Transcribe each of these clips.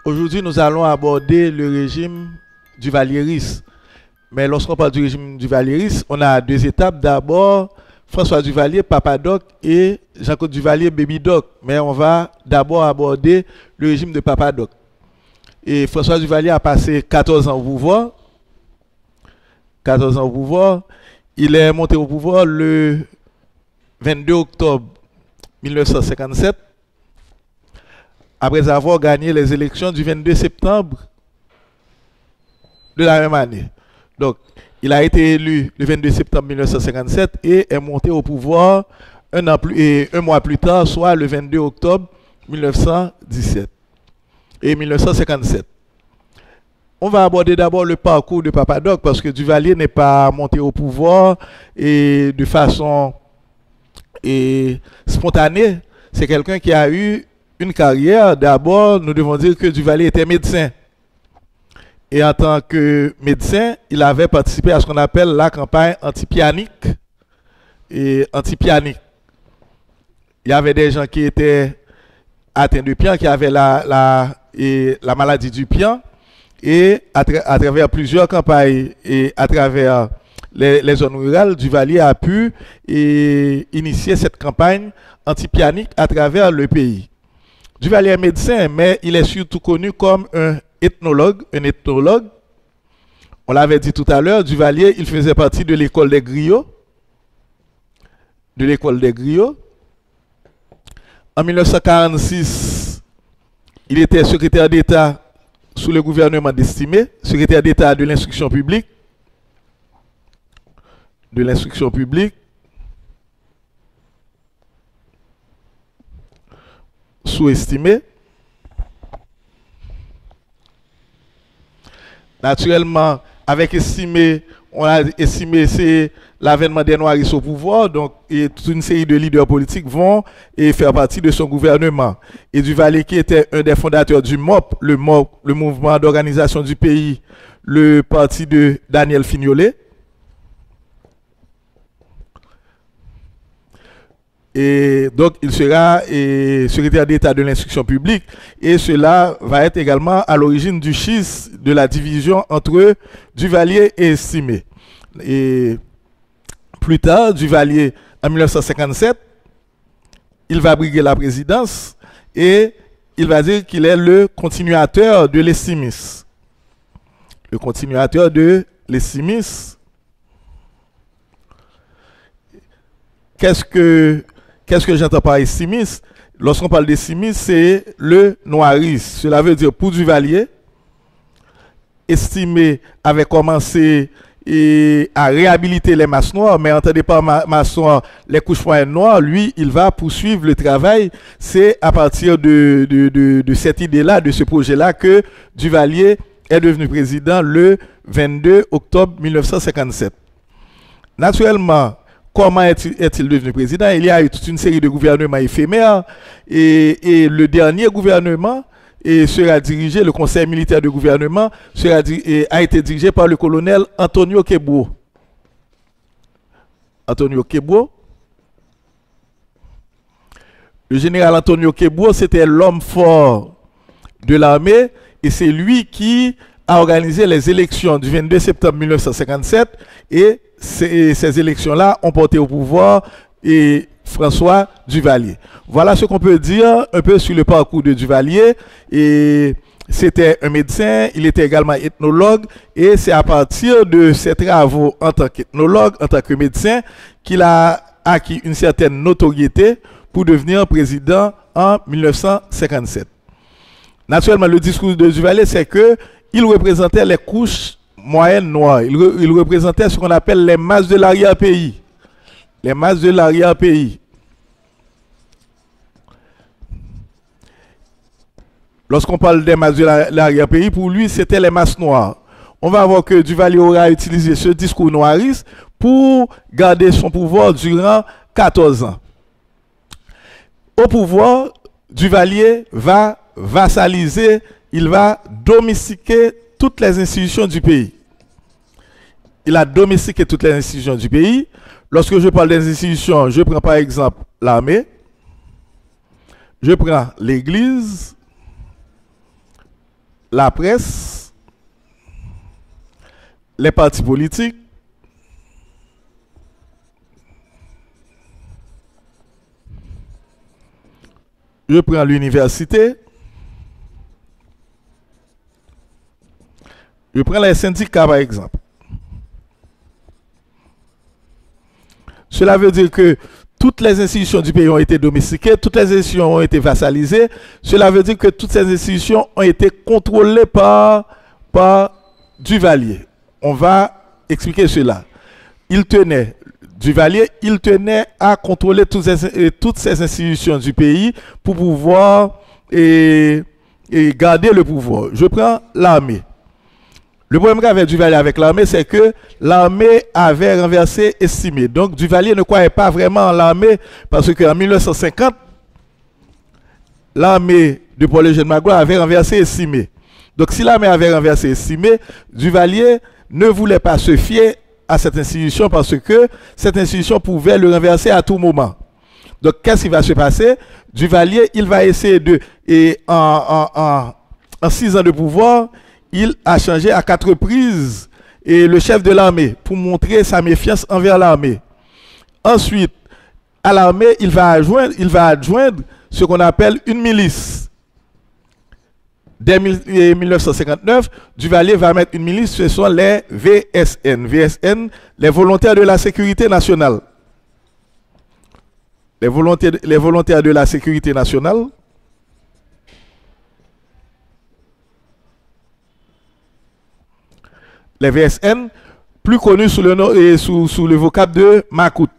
Aujourd'hui, nous allons aborder le régime du Valieris. Mais lorsqu'on parle du régime du Valieris, on a deux étapes. D'abord, François Duvalier, Papa Doc, et Jean-Claude Duvalier, Baby Doc. Mais on va d'abord aborder le régime de Papa Doc. Et François Duvalier a passé 14 ans au pouvoir. 14 ans au pouvoir. Il est monté au pouvoir le 22 octobre 1957, après avoir gagné les élections du 22 septembre de la même année. Donc, il a été élu le 22 septembre 1957 et est monté au pouvoir un mois plus tard, soit le 22 octobre 1917 et 1957. On va aborder d'abord le parcours de Papa Doc parce que Duvalier n'est pas monté au pouvoir et de façon spontanée. C'est quelqu'un qui a eu une carrière. D'abord, nous devons dire que Duvalier était médecin. Et en tant que médecin, il avait participé à ce qu'on appelle la campagne anti-pianique. Et anti-pianique. Il y avait des gens qui étaient atteints de pian, qui avaient la maladie du pian. Et à travers plusieurs campagnes et à travers les zones rurales, Duvalier a pu initier cette campagne anti-pianique à travers le pays. Duvalier est médecin, mais il est surtout connu comme un ethnologue. On l'avait dit tout à l'heure, Duvalier, il faisait partie de l'école des griots. En 1946, il était secrétaire d'État sous le gouvernement d'Estimé, secrétaire d'État de l'instruction publique. Sous-estimé. Naturellement, avec Estimé, on a estimé c'est l'avènement des Noiristes au pouvoir, donc et toute une série de leaders politiques vont faire partie de son gouvernement. Et Duvalier, qui était un des fondateurs du MOP, le mouvement d'organisation du pays, le parti de Daniel Fignolet. Et donc, il sera secrétaire d'État de l'instruction publique. Et cela va être également à l'origine du schisme de la division entre Duvalier et Estimé. Et plus tard, Duvalier, en 1957, il va briguer la présidence et il va dire qu'il est le continuateur de l'Estimis. Le continuateur de l'Estimis. Qu'est-ce que j'entends par Estimis? Lorsqu'on parle d'Estimis, c'est le noirisme. Cela veut dire pour Duvalier, Estimé avait commencé à réhabiliter les masses noires, mais entendez pas masses noires, les couches moyennes noires, lui, il va poursuivre le travail. C'est à partir de cette idée-là, de ce projet-là, que Duvalier est devenu président le 22 octobre 1957. Naturellement, comment est-il devenu président? Il y a eu toute une série de gouvernements éphémères et le dernier gouvernement sera dirigé, le conseil militaire de gouvernement a été dirigé par le colonel Antonio Quebo. Le général Antonio Quebo, c'était l'homme fort de l'armée et c'est lui qui a organisé les élections du 22 septembre 1957 et ces élections-là ont porté au pouvoir François Duvalier. Voilà ce qu'on peut dire un peu sur le parcours de Duvalier. Et c'était un médecin, il était également ethnologue et c'est à partir de ses travaux en tant qu'ethnologue, en tant que médecin, qu'il a acquis une certaine notoriété pour devenir président en 1957. Naturellement, le discours de Duvalier, c'est que il représentait les couches moyennes noires. Il représentait ce qu'on appelle les masses de l'arrière-pays. Les masses de l'arrière-pays. Lorsqu'on parle des masses de l'arrière-pays, pour lui, c'était les masses noires. On va voir que Duvalier aura utilisé ce discours noiriste pour garder son pouvoir durant 14 ans. Au pouvoir, Duvalier va vassaliser, il va domestiquer toutes les institutions du pays. Il a domestiqué toutes les institutions du pays. Lorsque je parle des institutions, je prends par exemple l'armée, je prends l'église, la presse, les partis politiques, je prends l'université, je prends les syndicats par exemple. Cela veut dire que toutes les institutions du pays ont été domestiquées, toutes les institutions ont été vassalisées. Cela veut dire que toutes ces institutions ont été contrôlées par Duvalier. On va expliquer cela. Duvalier tenait à contrôler toutes ces institutions du pays pour pouvoir garder le pouvoir. Je prends l'armée. Le problème qu'avait Duvalier avec l'armée, c'est que l'armée avait renversé Estimé. Donc Duvalier ne croyait pas vraiment en l'armée parce qu'en 1950, l'armée de Paul-Eugène Magloire avait renversé Estimé. Donc si l'armée avait renversé Estimé, Duvalier ne voulait pas se fier à cette institution parce que cette institution pouvait le renverser à tout moment. Donc qu'est-ce qui va se passer? Duvalier, il va essayer en 6 ans de pouvoir, il a changé à 4 reprises et le chef de l'armée pour montrer sa méfiance envers l'armée. Ensuite, à l'armée, il va adjoindre ce qu'on appelle une milice. Dès 1959, Duvalier va mettre une milice, ce sont les VSN. VSN, les volontaires de la sécurité nationale. Les volontaires de la sécurité nationale. Les VSN, plus connus sous le nom et sous le vocable de Makout.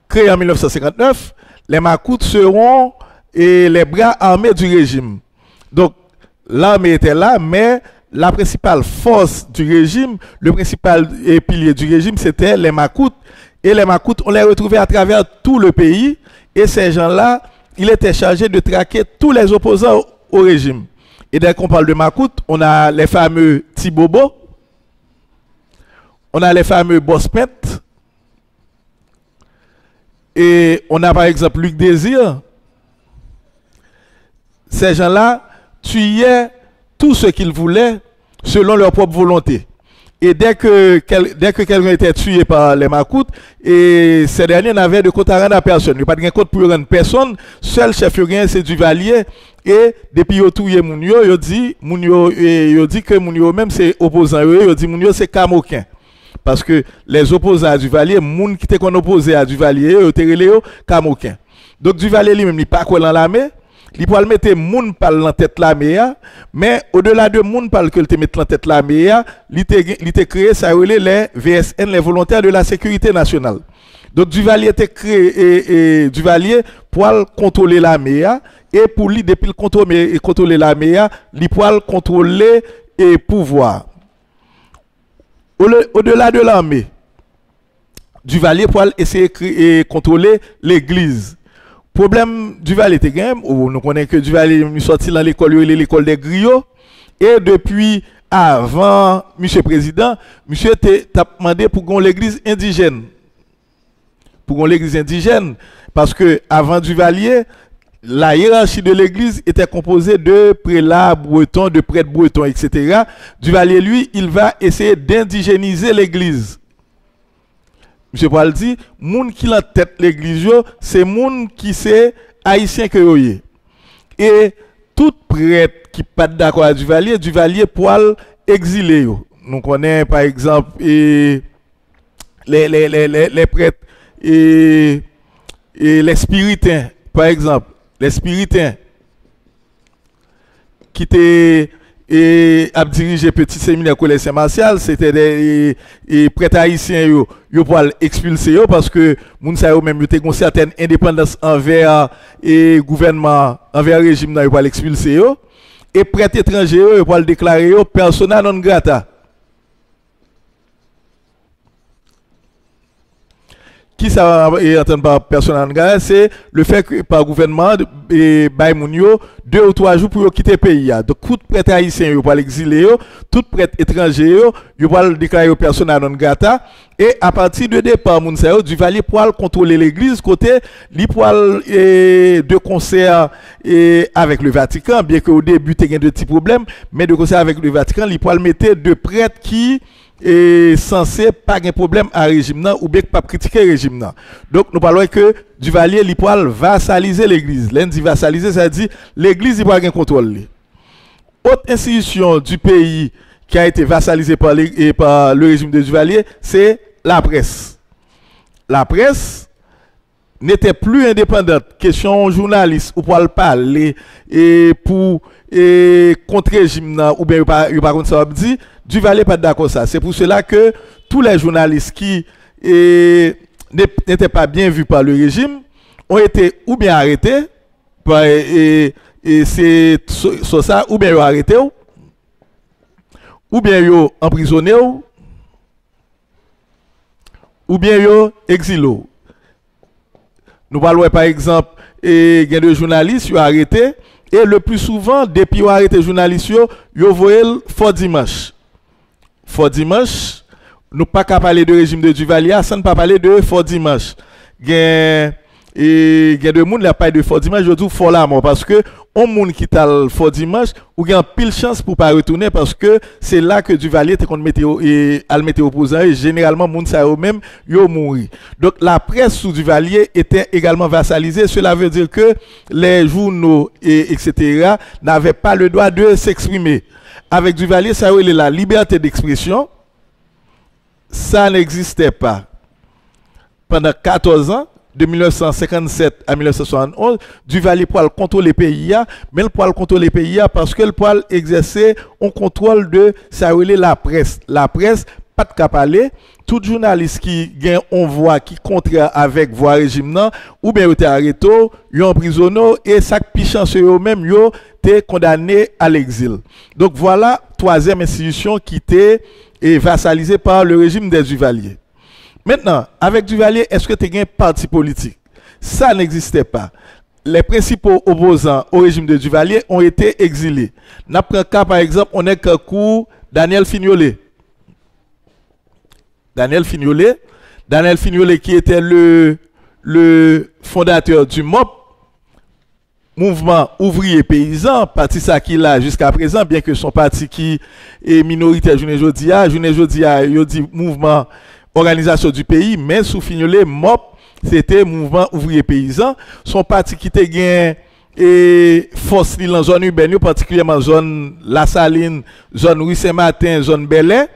Créés en 1959, les Makout seront les bras armés du régime. Donc, l'armée était là, mais la principale force du régime, le principal pilier du régime, c'était les Makout. Et les Makout, on les retrouvait à travers tout le pays. Et ces gens-là, ils étaient chargés de traquer tous les opposants au régime. Et dès qu'on parle de Makout, on a les fameux Tibobo, on a les fameux Bospet, et on a par exemple Luc Désir. Ces gens-là tuaient tout ce qu'ils voulaient selon leur propre volonté. Et dès que quelqu'un était tué par les Makout, et ces derniers n'avaient de compte à rendre à personne. Il n'y a pas de compte pour rendre personne. Seul chef c'est Duvalier. Et depuis qu'ils tué Mounio, ils dit que Mounio même c'est opposant. Ils dit Mounio c'est Kamokin. Parce que les opposants à Duvalier, moun qui étaient opposés à Duvalier, ils étaient Kamokin. Donc Duvalier lui-même, il n'est pas quoi dans l'armée. Il peut mettre moun pal dans tête l'armée, mais au-delà de moun pal que il mettre dans tête l'armée, il était créé ça les VSN, les volontaires de la sécurité nationale. Donc Duvalier était créé et Duvalier pour contrôler l'armée et pour lui depuis le contrôler l'armée, il pour contrôler et pouvoir. Au-delà de l'armée, Duvalier pour essayer de contrôler l'église. Problème Duvalier était game, nous connaissons que Duvalier est sorti dans l'école des griots et depuis avant monsieur président, monsieur t'a demandé pour qu'on l'église indigène. Pour qu'on l'église indigène parce que avant Duvalier, la hiérarchie de l'église était composée de prélats bretons, de prêtres bretons, etc. Duvalier lui, il va essayer d'indigéniser l'église. Monsieur Paul dit, moun qui la tête l'église, c'est moun qui c'est haïtien que yoye. Et tout prêtre qui pas d'accord avec Duvalier Paul exilé yo. Nous connaissons par exemple les prêtres et les spiritains, par exemple, les spiritains qui étaient et a dirigé petit séminaire collège Saint-Martial, c'était des prêtres haïtiens yo pour expulser yo parce que moun sa yo même yo te une certaine indépendance envers et gouvernement envers régime là yo pour expulser yo et prêtres étrangers yo pour déclarer yo persona non grata. qui ça est entendu par personne en c'est le fait que par gouvernement et bay moun yo 2 ou 3 jours pour quitter le pays. Donc tout prêtre haïtien yo pour l'exiler yo, tout prêtre étranger yo pour déclarer persona non grata et à partir de départ moun sa yo Duvalier pour contrôler l'église côté li pour de concert avec le Vatican, bien que au début tu eu de petits problèmes, mais de concert avec le Vatican, li pour mettre 2 prêtres qui est censé pas de problème à régime nan, ou bien pas critiquer régime nan. Donc nous parlons que Duvalier li pour vassaliser l'église. L'un vassaliser, ça dit l'église il pas de contrôle. Autre institution du pays qui a été vassalisée par le régime de Duvalier, c'est la presse. La presse n'était plus indépendante. Question journaliste ou pour parler et pour contre régime ou bien pas contre ça dit Duvalier pas d'accord ça. C'est pour cela que tous les journalistes qui n'étaient pas bien vus par le régime ont été ou bien arrêtés par, et c'est sur ça ou bien arrêtés ou bien emprisonnés ou bien exilés. Nous parlons par exemple il y a des journalistes qui sont arrêtés et le plus souvent depuis qu'ils ont arrêté les journalistes ils ont voyé fort dimanche. Fort dimanche, nous pas qu'à parler de régime de Duvalier sans pas parler de fort dimanche. Il y a des gens qui n'ont pas de fort dimanche, je dis fort la mort parce que on monde qui t'a le fort dimanche ou il y a pile chance pour pas retourner parce que c'est là que Duvalier était qu'on mettait al mettre opposant et généralement monde ça eux même yo mourir. Donc la presse sous Duvalier était également vassalisée, cela veut dire que les journaux etc. n'avaient pas le droit de s'exprimer. Avec Duvalier, ça est la liberté d'expression. Ça n'existait pas. Pendant 14 ans, de 1957 à 1971, Duvalier pour contrôler les pays, mais il pour contrôler les pays parce que le pour exercer un contrôle de ça est la presse. La presse, pas de cap parler. Tout journaliste qui gagne on voit qui contraire avec voix régime nan, ou bien été arrêté, yo emprisonné et ça pichant sur eux même yo té condamné à l'exil. Donc voilà troisième institution qui était vassalisée par le régime des Duvalier. Maintenant, avec Duvalier, est-ce que tu as un parti politique? Ça n'existait pas. Les principaux opposants au régime de Duvalier ont été exilés. N'a pris un cas par exemple, on est qu'un coup Daniel Fignolet. Daniel Fignolet qui était le fondateur du MOP, Mouvement Ouvrier Paysan, parti ça qui là jusqu'à présent, bien que son parti qui est minoritaire, Journée Jodia, il dit Mouvement Organisation du Pays, mais sous Fignolet, MOP, c'était Mouvement Ouvrier Paysan, son parti qui était gagné et force dans la zone urbaine, particulièrement zone La Saline, zone Rue Saint-Martin, zone Belay.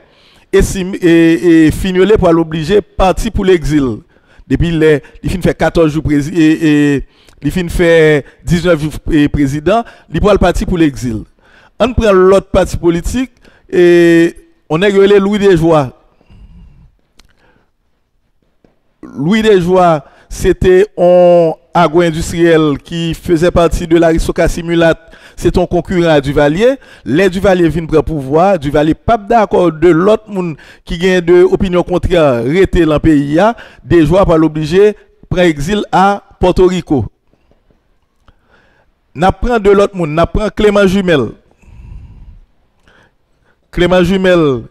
Et Fignolet pour l'obliger parti pour l'exil. Depuis il fin fait 14 jours président et il fin fait 19 jours président, il pour le parti pour l'exil. On prend l'autre parti politique et on a relé Louis Desjoie. Louis Desjoie, c'était un agro-industriel qui faisait partie de l'aristocratie mulâtre. C'est un concurrent à Duvalier. Les Duvalier viennent prendre pouvoir. Duvalier pas d'accord de l'autre monde qui gagne de opinion contraire rester dans le pays. Desjoie par l'obliger prendre exil à Porto Rico. N'apprend de l'autre monde. N'apprend Clément Jumel. Clément Jumel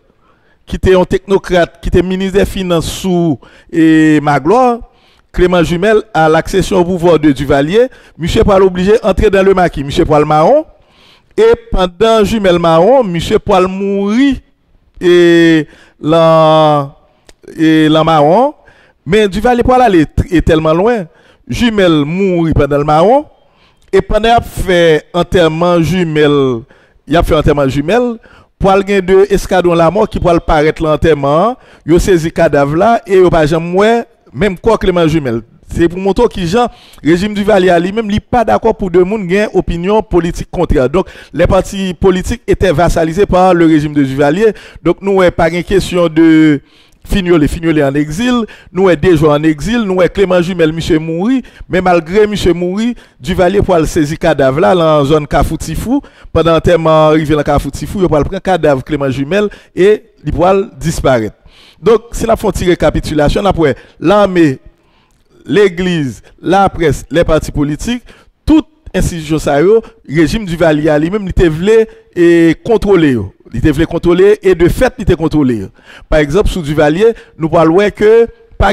qui était un technocrate, qui était ministre des Finances sous Magloire. Clément Jumel à l'accession au pouvoir de Duvalier, monsieur Poil obligé d'entrer dans le maquis, monsieur Poil Marron, et pendant Jumel Marron, monsieur Poil mourit et la Marron, mais Duvalier Poil aller est tellement loin, Jumel mourit pendant le Marron, et pendant qu'il a fait enterrement Jumel, Poil gen de escadron la mort qui Poil paraître l'enterrement, yo saisi cadavre là et yo pas jamais même quoi Clément Jumel. C'est pour montrer que Jean, régime Duvalier lui-même, il n'est pas d'accord pour deux monde gain opinion politique contraire. Donc, les partis politiques étaient vassalisés par le régime de Duvalier. Donc, nous n'avons pas une question de Fignolet en exil, nous avons Desjoie en exil, nous avons Clément Jumel, monsieur Mouri, mais malgré monsieur Mouri, Duvalier pour le saisir cadavre là, dans la zone Kafoutifou, pendant un thème arrivé dans Kafoutifou, il va prendre cadavre Clément Jumel et il va disparaître. Donc, si nous faisons une récapitulation, après l'armée l'église, la presse, les partis politiques, toute institution ça yo, régime Duvalier lui-même il était voulu et contrôler. Il était voulu contrôler et de fait il était contrôlé. Par exemple sous Duvalier, nous parlons que pas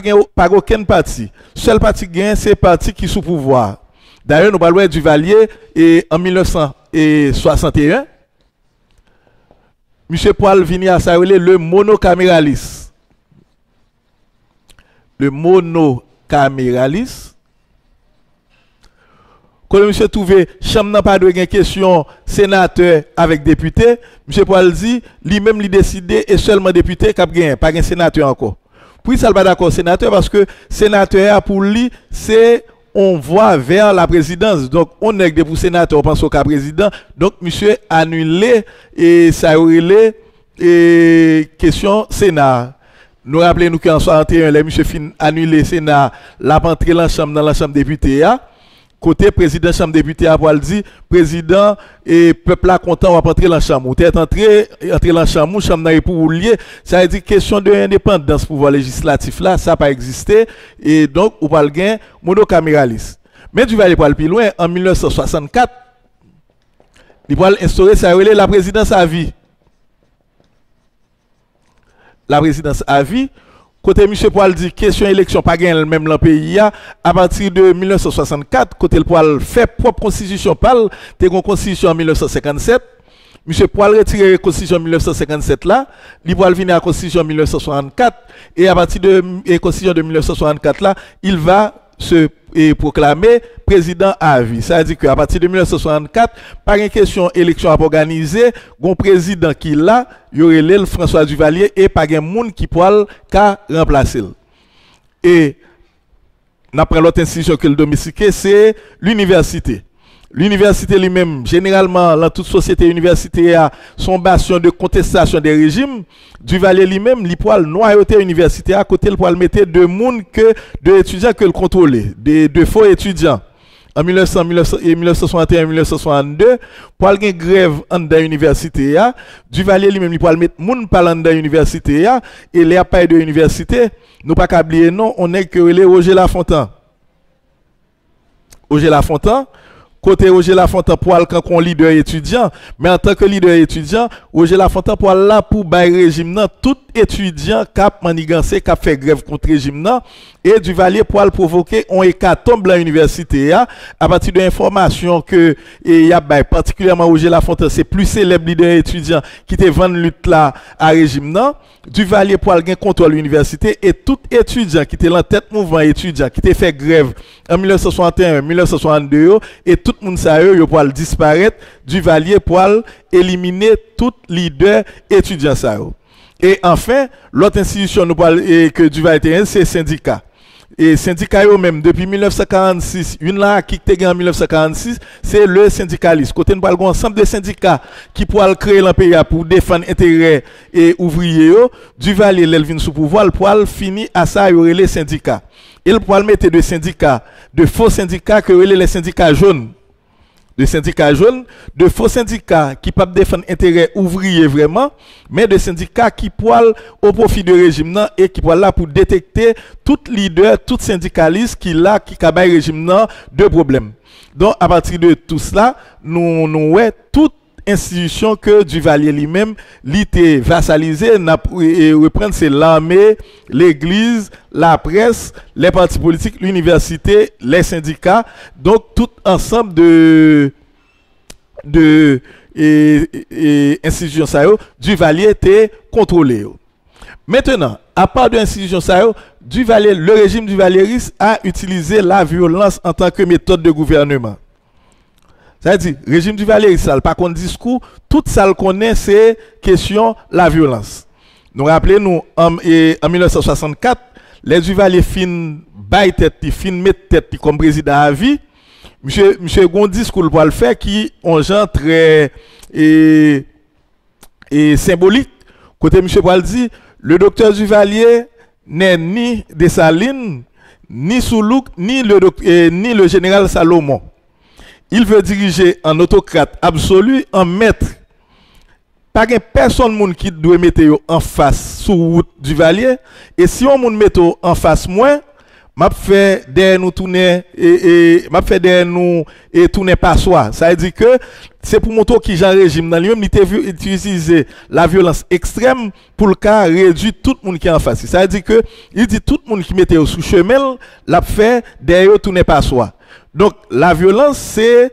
aucun parti. Seul parti gain c'est parti qui sous pouvoir. D'ailleurs nous parlons Duvalier et en 1961 M. Poil vini à ça le monocaméralisme. Le monocaméralisme. Quand M. trouvé chambre n'a pas de question sénateur avec député, M. Poil dit lui-même lui décidé et seulement député qui a gagné, pas un sénateur encore. Puis ça pas d'accord sénateur parce que sénateur pour lui c'est on voit vers la présidence. Donc, on est pour sénateur, on pense au cas président. Donc, monsieur annulé et ça aurait et question Sénat. Nous rappelons qu'en 61, les monsieur fin annulé Sénat, la rentrée dans la chambre député. Côté président chambre député a pour dire président et peuple là content va rentrer dans la chambre. Ou t'es entrer dans la chambre, chambre n'a pour lier. Ça veut dire question de indépendance pouvoir législatif là, ça pas existé et donc ou pas le gain monocaméralisme. Mais tu vas aller plus loin en 1964, il va instaurer ça la présidence à vie. La présidence à vie. Côté M. Poil dit question élection pas gain même dans le pays à partir de 1964 côté le Poil fait propre constitution parle t'es une constitution en 1957 M. Poil retire la constitution en 1957 là il Poil venir à la constitution en 1964 et à partir de la constitution de 1964 là il va se proclamer président à vie. Ça veut dire qu'à partir de 1964, pas une question élection à organiser, un président qui là, il y aurait le François Duvalier et pas un monde qui pourra remplacer. Et après l'autre institution que le domicile, c'est l'université. L'université lui-même, généralement, dans toute société universitaire, son bastion de contestation des régimes, Duvalier lui-même, il peut noyauter l'université à côté, il peut mettre de monde que de étudiants que le contrôler, de faux étudiants. En 1961 1962, pour une grève dans l'université, Duvalier lui-même, il peut mettre monde parlant dans l'université, et les appareils de l'université, nous pas qu'à oublier, non, on est que les Roger Lafontaine. Roger Lafontaine, côté Roger Lafontaine pour quand on leader étudiant, mais en tant que leader étudiant, Roger Lafontaine pour là pour bailler régime nan, tout étudiant cap manigancé cap fait grève contre régime nan et Duvalier pour provoquer un hécatombe dans l'université à partir de l'information que il y a particulièrement Roger Lafontaine c'est plus célèbre leader étudiant qui te vend lutte là à régime nan, Duvalier pour gain contrôle l'université et tout étudiant qui était en tête mouvement étudiant qui te fait grève en 1961 1962 et tout le monde ça yo pour disparaître Duvalier pour éliminer tout leader étudiant ça yo. Et enfin l'autre institution nous parle que Duvalier c'est syndicat. Et syndicat eux même depuis 1946, une là qui était en 1946, c'est le syndicalisme. Côté nous parlons ensemble de syndicats qui pourraient créer le pays pour défendre intérêts et ouvriers. Duvalier l'elvin sous pouvoir pour finir à ça y les syndicats. Il pourrait mettre de syndicats, de faux syndicats que les syndicats jaunes. De syndicats jaunes, de faux syndicats qui peuvent défendre intérêts ouvriers vraiment, mais de syndicats qui poilent au profit du régime et qui poilent là pour détecter tout leader, tout syndicaliste qui là qui cabaye régime de problèmes. Donc à partir de tout cela, nous ouais toute institution que Duvalier lui-même l'était vassalisé et reprendre c'est l'armée, l'église, la presse, les partis politiques, l'université, les syndicats, donc tout ensemble de institutions ça Duvalier était contrôlé. Maintenant, à part de l'institution ça Duvalier, le régime duvalieriste a utilisé la violence en tant que méthode de gouvernement. Ça veut dire, régime Duvalier, ça pas contre discours, tout ça le connaît, c'est question la violence. Nous rappelons, en 1964, les Duvalier fin bail tête, fin mettre tête comme président à vie. Monsieur gon discours pour le faire qui on genre très symbolique. Côté monsieur Poil dit, le docteur Duvalier n'est ni Dessalines, ni Soulouk, ni le général Salomon. Il veut diriger en autocrate absolu, en maître. Pas de personne qui doit mettre en face sous route Duvalier. Et si on met en face moins, m'a fait derrière nous tourner m'a fait derrière nous et tourner par soi. Ça veut dire que c'est pour montrer qui Jean régime dans lui-même il veut utiliser la violence extrême pour le cas réduire tout le monde qui est en face. Ça veut dire que il dit tout le monde qui mettait sous chemin l'a fait derrière tourner par soi. Donc la violence c'est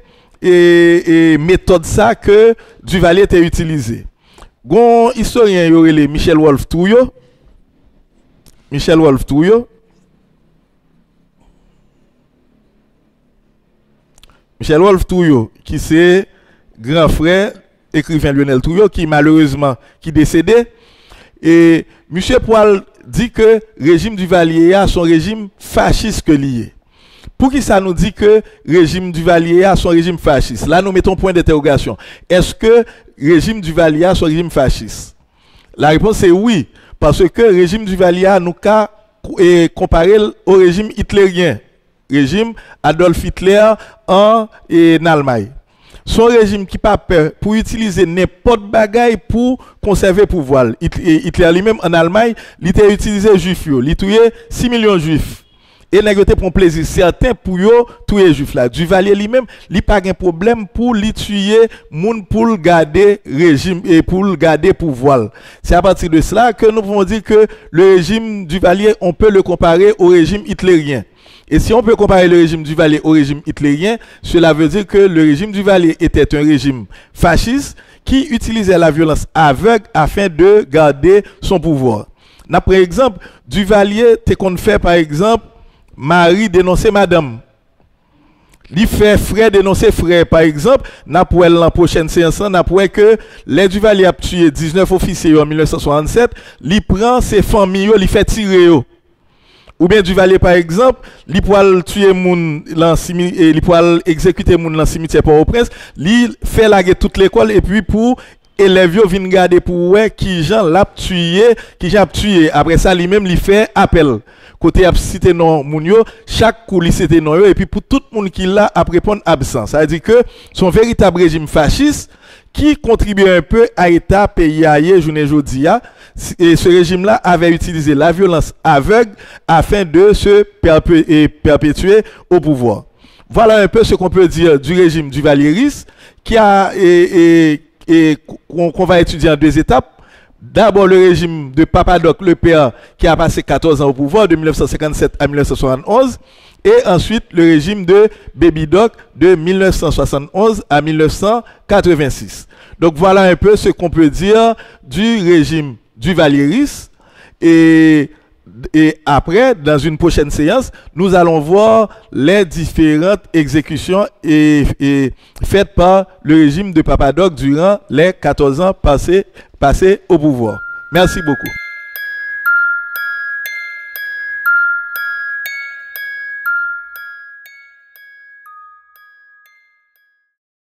méthode ça que Duvalier était utilisé. Gon historien yorele Michel Wolf Touyo. Michel Wolf Touyo. Michel Wolf Touyo qui c'est grand frère écrivain Lionel Touyo qui malheureusement qui décédé et monsieur Poil dit que régime Duvalier a son régime fasciste que lié. Pour qui ça nous dit que régime Duvalier a son régime fasciste? Là, nous mettons point d'interrogation. Est-ce que régime Duvalier a son régime fasciste? La réponse est oui, parce que régime Duvalier nous qu'a comparé au régime hitlérien, régime Adolf Hitler en Allemagne. Son régime qui pas peur pour utiliser n'importe bagaille pour conserver le pouvoir. Hitler lui-même en Allemagne, il a utilisé les juifs, il a tué 6 millions de juifs. Et n'a pas pour plaisir certain pour yo tuer juif là. Duvalier lui-même, il pas un problème pour lui tuer moun pour garder régime et pour garder pouvoir. C'est à partir de cela que nous pouvons dire que le régime Duvalier, on peut le comparer au régime hitlérien. Et si on peut comparer le régime Duvalier au régime hitlérien, cela veut dire que le régime Duvalier était un régime fasciste qui utilisait la violence aveugle afin de garder son pouvoir. Par exemple, Duvalier te qu'on fait par exemple Marie dénoncer madame. Il fait frère dénoncer frère. Par exemple, pour la prochaine séance, pour que les Duvalier a tué 19 officiers en 1967, il prend ses familles, il fait tirer. Ou bien Duvalier par exemple, il peut tuer moun il peut exécuter moun dans le cimetière Port-au-Prince, il fait laguer toute l'école et puis pour élèves viennent garder pour ouais qui Jean l'a tué, qui Jean tué. Après ça lui-même il fait appel. Côté a cité non moun yo, chaque coup il cité non yo et puis pour tout le monde qui l'a a répondre absent. Ça veut dire que son véritable régime fasciste qui contribue un peu à l'état pays ailleurs journée jodia et ce régime là avait utilisé la violence aveugle afin de se perpétuer au pouvoir. Voilà un peu ce qu'on peut dire du régime duvalieriste qui a qu'on va étudier en deux étapes. D'abord le régime de Papadoc le père qui a passé 14 ans au pouvoir de 1957 à 1971 et ensuite le régime de Baby Doc de 1971 à 1986. Donc voilà un peu ce qu'on peut dire du régime duvalieriste et après, dans une prochaine séance, nous allons voir les différentes exécutions faites par le régime de Papadoc durant les 14 ans passés au pouvoir. Merci beaucoup.